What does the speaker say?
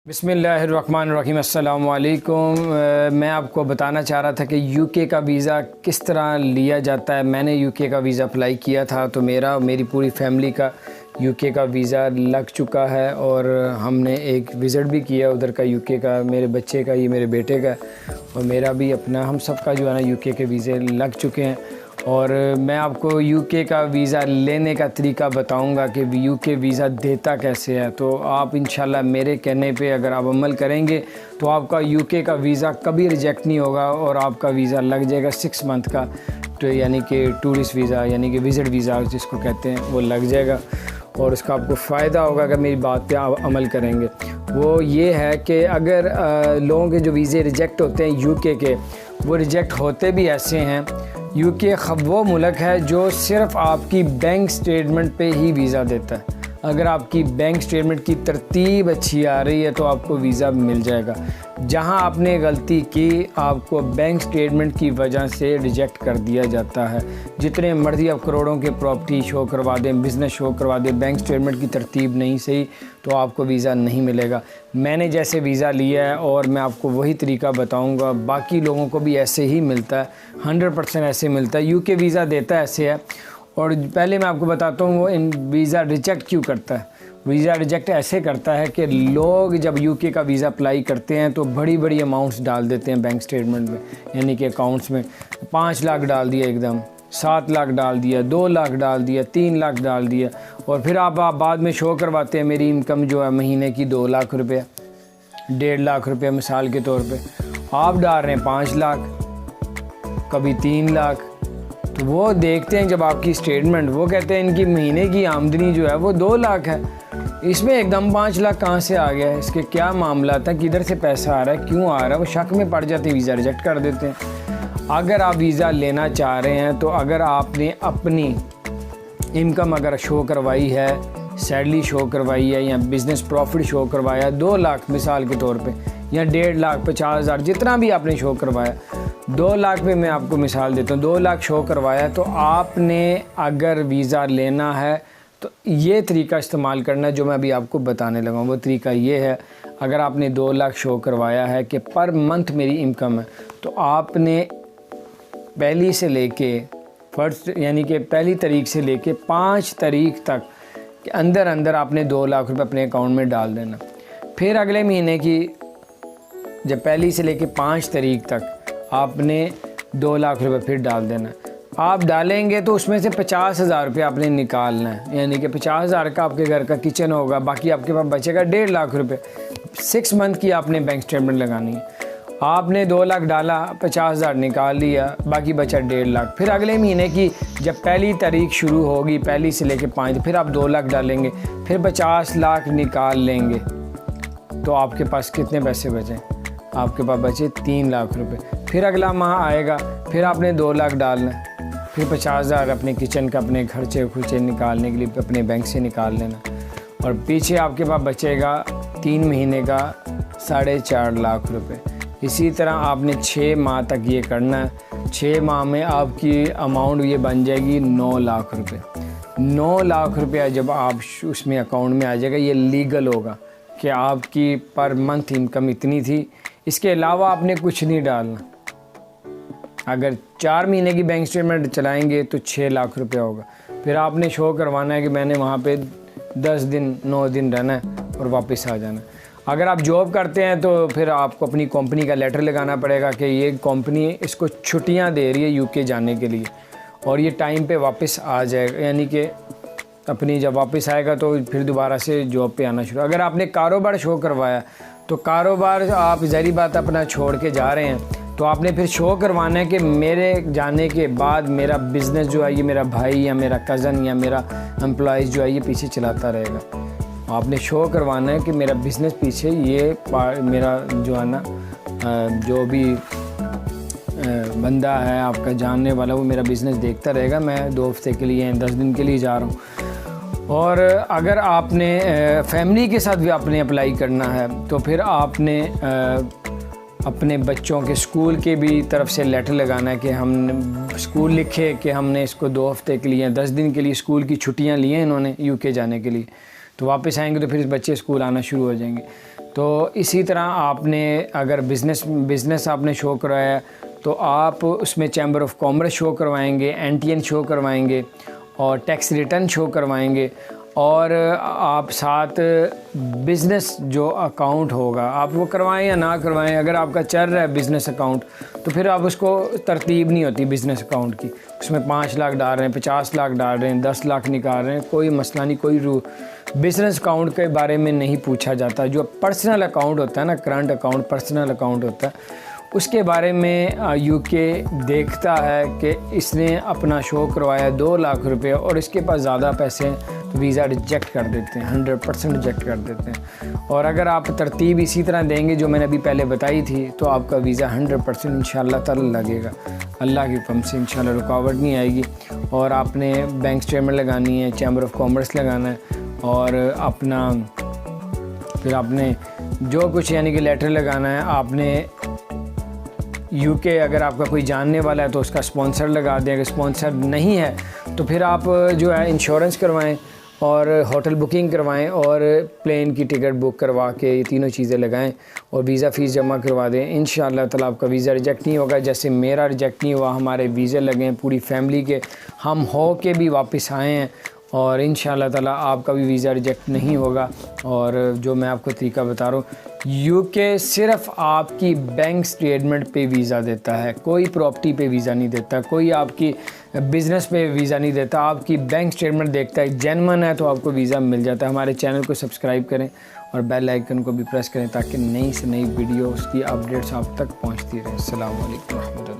बिस्मिल्लाहिर्रहमानिर्रहीम। अस्सलाम वालेकुम। मैं आपको बताना चाह रहा था कि यूके का वीज़ा किस तरह लिया जाता है। मैंने यूके का वीज़ा अप्लाई किया था तो मेरी पूरी फैमिली का यूके का वीज़ा लग चुका है और हमने एक विज़िट भी किया उधर का यूके का। मेरे बच्चे का, ये मेरे बेटे का और मेरा भी अपना, हम सब का जो है ना यूके के वीज़े लग चुके हैं। और मैं आपको यूके का वीज़ा लेने का तरीका बताऊंगा कि यूके वीज़ा देता कैसे है। तो आप इंशाल्लाह मेरे कहने पे अगर आप अमल करेंगे तो आपका यूके का वीज़ा कभी रिजेक्ट नहीं होगा और आपका वीज़ा लग जाएगा 6 मंथ का। तो यानी कि टूरिस्ट वीज़ा यानी कि विज़िट वीज़ा जिसको कहते हैं वो लग जाएगा और उसका आपको फ़ायदा होगा अगर मेरी बात पे आप अमल करेंगे। वो ये है कि अगर लोगों के जो वीज़े रिजेक्ट होते हैं यूके के, वो रिजेक्ट होते भी ऐसे हैं। यूके वो मुल्क है जो सिर्फ़ आपकी बैंक स्टेटमेंट पे ही वीज़ा देता है। अगर आपकी बैंक स्टेटमेंट की तरतीब अच्छी आ रही है तो आपको वीज़ा मिल जाएगा। जहां आपने गलती की, आपको बैंक स्टेटमेंट की वजह से रिजेक्ट कर दिया जाता है। जितने मर्ज़ी आप करोड़ों के प्रॉपर्टी शो करवा दें, बिज़नेस शो करवा दें, बैंक स्टेटमेंट की तरतीब नहीं सही तो आपको वीज़ा नहीं मिलेगा। मैंने जैसे वीज़ा लिया है और मैं आपको वही तरीका बताऊंगा, बाकी लोगों को भी ऐसे ही मिलता है, 100% ऐसे मिलता है। यूके वीज़ा देता ऐसे है। और पहले मैं आपको बताता हूँ वो इन वीज़ा रिजेक्ट क्यों करता है। वीज़ा रिजेक्ट ऐसे करता है कि लोग जब यूके का वीज़ा अप्लाई करते हैं तो बड़ी बड़ी अमाउंट्स डाल देते हैं बैंक स्टेटमेंट में, यानी कि अकाउंट्स में 5 लाख डाल दिया, एकदम 7 लाख डाल दिया, 2 लाख डाल दिया, 3 लाख डाल दिया और फिर आप बाद में शो करवाते हैं मेरी इनकम जो है महीने की 2 लाख रुपये, 1.5 लाख रुपये मिसाल के तौर पे। आप डाल रहे हैं 5 लाख, कभी 3 लाख। तो वो देखते हैं जब आपकी स्टेटमेंट, वो कहते हैं इनकी महीने की आमदनी जो है वो 2 लाख है, इसमें एकदम 5 लाख कहाँ से आ गया है, इसके क्या मामला था, किधर से पैसा आ रहा है, क्यों आ रहा है। वो शक में पड़ जाते हैं, वीज़ा रिजेक्ट कर देते हैं। अगर आप वीज़ा लेना चाह रहे हैं तो अगर आपने अपनी इनकम अगर शो करवाई है, सैलरी शो करवाई है या बिज़नेस प्रॉफिट शो करवाया 2 लाख मिसाल के तौर पे, या 1.5 लाख, 50,000, जितना भी आपने शो करवाया, 2 लाख पे मैं आपको मिसाल देता हूँ, 2 लाख शो करवाया तो आपने अगर वीज़ा लेना है तो ये तरीका इस्तेमाल करना है जो मैं अभी आपको बताने लगा हूँ। वो तरीका ये है, अगर आपने 2 लाख शो करवाया है कि पर मंथ मेरी इनकम है, तो आपने पहली से लेके फर्स्ट यानी कि पहली तारीख से लेके 5 तारीख तक के अंदर अंदर आपने 2 लाख रुपए अपने अकाउंट में डाल देना। फिर अगले महीने की जब पहली से लेके 5 तारीख तक आपने 2 लाख रुपए फिर डाल देना। आप डालेंगे तो उसमें से 50,000 रुपये आपने निकालना है, यानी कि 50,000 का आपके घर का किचन होगा, बाकी आपके पास बचेगा 1.5 लाख रुपये। 6 मंथ की आपने बैंक स्टेटमेंट लगानी है। आपने 2 लाख डाला, 50,000 निकाल लिया, बाकी बचा 1.5 लाख। फिर अगले महीने की जब पहली तारीख शुरू होगी, पहली से लेके 5, फिर आप 2 लाख डालेंगे, फिर 50 लाख निकाल लेंगे तो आपके पास कितने पैसे बचे? आपके पास बचे 3 लाख रुपए। फिर अगला माह आएगा, फिर आपने 2 लाख डालना है, फिर 50,000 अपने किचन का अपने खर्चे निकालने के लिए अपने बैंक से निकाल लेना और पीछे आपके पास बचेगा 3 महीने का 4.5 लाख रुपए। इसी तरह आपने 6 माह तक ये करना है। 6 माह में आपकी अमाउंट ये बन जाएगी 9 लाख रुपए। 9 लाख रुपया जब आप उसमें अकाउंट में आ जाएगा, ये लीगल होगा कि आपकी पर मंथ इनकम इतनी थी, इसके अलावा आपने कुछ नहीं डालना। अगर 4 महीने की बैंक स्टेटमेंट चलाएंगे तो 6 लाख रुपया होगा। फिर आपने शो करवाना है कि मैंने वहाँ पे 10 दिन 9 दिन रहना है और वापस आ जाना है। अगर आप जॉब करते हैं तो फिर आपको अपनी कंपनी का लेटर लगाना पड़ेगा कि ये कंपनी इसको छुट्टियाँ दे रही है यूके जाने के लिए और ये टाइम पे वापस आ जाएगा, यानी कि अपनी जब वापस आएगा तो फिर दोबारा से जॉब पे आना शुरू। अगर आपने कारोबार शो करवाया तो कारोबार आप ज़ाहिर बात अपना छोड़ के जा रहे हैं तो आपने फिर शो करवाना है कि मेरे जाने के बाद मेरा बिज़नेस जो है ये मेरा भाई या मेरा कज़न या मेरा एम्प्लॉइज़ जो है ये पीछे चलाता रहेगा। आपने शो करवाना है कि मेरा बिज़नेस पीछे ये मेरा जो है ना जो भी बंदा है आपका जानने वाला वो मेरा बिज़नेस देखता रहेगा, मैं 2 हफ्ते के लिए 10 दिन के लिए जा रहा हूँ। और अगर आपने फैमिली के साथ भी आपने अप्लाई करना है तो फिर आपने अपने बच्चों के स्कूल के भी तरफ से लेटर लगाना है कि हम स्कूल लिखे कि हमने इसको 2 हफ्ते के लिए 10 दिन के लिए स्कूल की छुट्टियां ली हैं इन्होंने यूके जाने के लिए, तो वापस आएंगे तो फिर बच्चे स्कूल आना शुरू हो जाएंगे। तो इसी तरह आपने अगर बिज़नेस आपने शो करवाया तो आप उसमें चैम्बर ऑफ कॉमर्स शो करवाएंगे, NTN शो करवाएंगे और टैक्स रिटर्न शो करवाएंगे। और आप साथ बिज़नेस जो अकाउंट होगा आप वो करवाएं या ना करवाएं, अगर आपका चल रहा है बिज़नेस अकाउंट तो फिर आप उसको तरतीब नहीं होती बिज़नेस अकाउंट की, उसमें 5 लाख डाल रहे हैं, 50 लाख डाल रहे हैं, 10 लाख निकाल रहे हैं, कोई मसला नहीं, कोई बिज़नेस अकाउंट के बारे में नहीं पूछा जाता। जो पर्सनल अकाउंट होता है ना, करंट अकाउंट पर्सनल अकाउंट होता है, उसके बारे में यूके देखता है कि इसने अपना शो करवाया 2 लाख रुपए और इसके पास ज़्यादा पैसे हैं तो वीज़ा रिजेक्ट कर देते हैं, 100% रिजेक्ट कर देते हैं। और अगर आप तरतीब इसी तरह देंगे जो मैंने अभी पहले बताई थी तो आपका वीज़ा 100% इंशाल्लाह ताला लगेगा, अल्लाह के हुक्म से इंशाल्लाह रुकावट नहीं आएगी। और आपने बैंक स्टेटमेंट लगानी है, चैम्बर ऑफ कॉमर्स लगाना है और अपना फिर आपने जो कुछ यानी कि लेटर लगाना है। आपने यूके अगर आपका कोई जानने वाला है तो उसका स्पॉन्सर लगा दें, अगर स्पॉन्सर नहीं है तो फिर आप जो है इंश्योरेंस करवाएं और होटल बुकिंग करवाएं और प्लेन की टिकट बुक करवा के ये तीनों चीज़ें लगाएं और वीज़ा फ़ीस जमा करवा दें। इंशाअल्लाह ताला आपका वीज़ा रिजेक्ट नहीं होगा, जैसे मेरा रिजेक्ट नहीं हुआ। हमारे वीज़े लगे हैं पूरी फैमिली के, हम हो के भी वापस आए हैं और इंशाअल्लाह ताला आपका भी वीज़ा रिजेक्ट नहीं होगा। और जो मैं आपको तरीका बता रहा हूँ, यूके सिर्फ आपकी बैंक स्टेटमेंट पे वीज़ा देता है, कोई प्रॉपर्टी पे वीज़ा नहीं देता, कोई आपकी बिज़नेस पे वीज़ा नहीं देता, आपकी बैंक स्टेटमेंट देखता है, जेन्युइन है तो आपको वीज़ा मिल जाता है। हमारे चैनल को सब्सक्राइब करें और बेल आइकन को भी प्रेस करें ताकि नई से नई वीडियो उसकी अपडेट्स आप तक पहुँचती रहे। अस्सलाम वालेकुम रहमतुल्लाह।